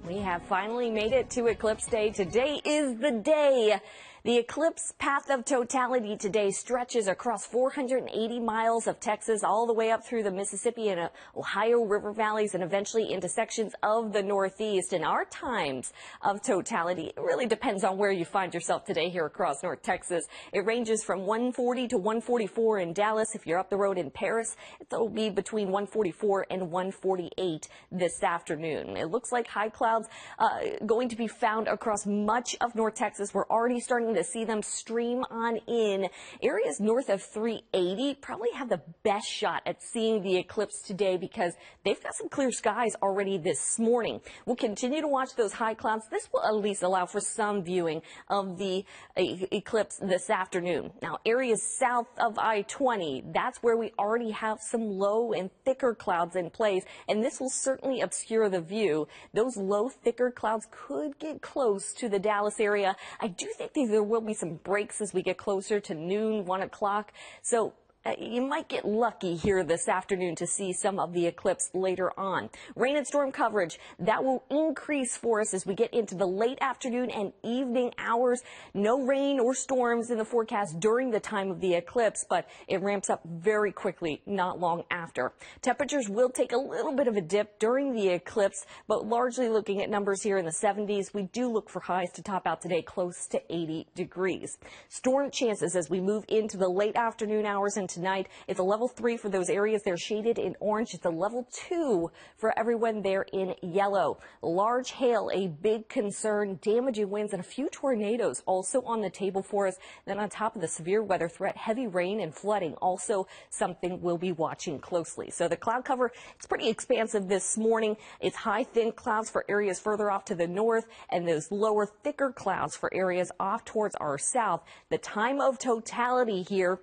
We have finally made it to Eclipse Day. Today is the day. The eclipse path of totality today stretches across 480 miles of Texas all the way up through the Mississippi and Ohio River valleys and eventually into sections of the Northeast. And our times of totality, it really depends on where you find yourself today here across North Texas. It ranges from 1:40 to 1:44 in Dallas. If you're up the road in Paris, it'll be between 1:44 and 1:48 this afternoon. It looks like high clouds going to be found across much of North Texas. We're already starting to see them stream on in. Areas north of 380 probably have the best shot at seeing the eclipse today because they've got some clear skies already this morning. We'll continue to watch those high clouds. This will at least allow for some viewing of the eclipse this afternoon. Now, areas south of I-20, that's where we already have some low and thicker clouds in place, and this will certainly obscure the view. Those low, thicker clouds could get close to the Dallas area. I do think there will be some breaks as we get closer to noon, 1 o'clock. So you might get lucky here this afternoon to see some of the eclipse later on. Rain and storm coverage, that will increase for us as we get into the late afternoon and evening hours. No rain or storms in the forecast during the time of the eclipse, but it ramps up very quickly not long after. Temperatures will take a little bit of a dip during the eclipse, but largely looking at numbers here in the 70s. We do look for highs to top out today close to 80 degrees. Storm chances as we move into the late afternoon hours and tonight. It's a level 3 for those areas they're shaded in orange. It's a level 2 for everyone there in yellow. Large hail, a big concern, damaging winds, and a few tornadoes also on the table for us. Then on top of the severe weather threat, heavy rain and flooding, also something we'll be watching closely. So the cloud cover, it's pretty expansive this morning. It's high, thin clouds for areas further off to the north and those lower, thicker clouds for areas off towards our south. The time of totality here,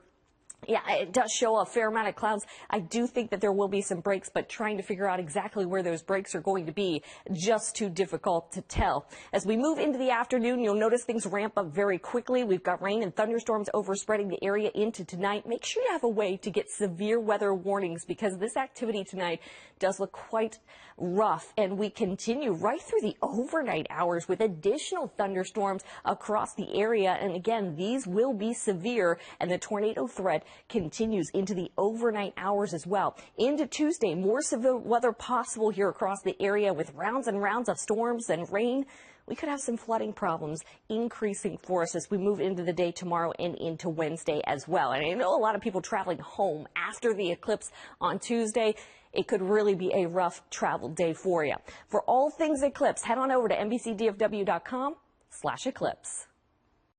yeah, it does show a fair amount of clouds. I do think that there will be some breaks, but trying to figure out exactly where those breaks are going to be, just too difficult to tell. As we move into the afternoon, you'll notice things ramp up very quickly. We've got rain and thunderstorms overspreading the area into tonight. Make sure you have a way to get severe weather warnings because this activity tonight does look quite rough. And we continue right through the overnight hours with additional thunderstorms across the area. And again, these will be severe, and the tornado threat continues into the overnight hours as well. Into Tuesday, more severe weather possible here across the area with rounds and rounds of storms and rain. We could have some flooding problems increasing for us as we move into the day tomorrow and into Wednesday as well. And I know a lot of people traveling home after the eclipse on Tuesday. It could really be a rough travel day for you. For all things eclipse, head on over to NBCDFW.com/eclipse.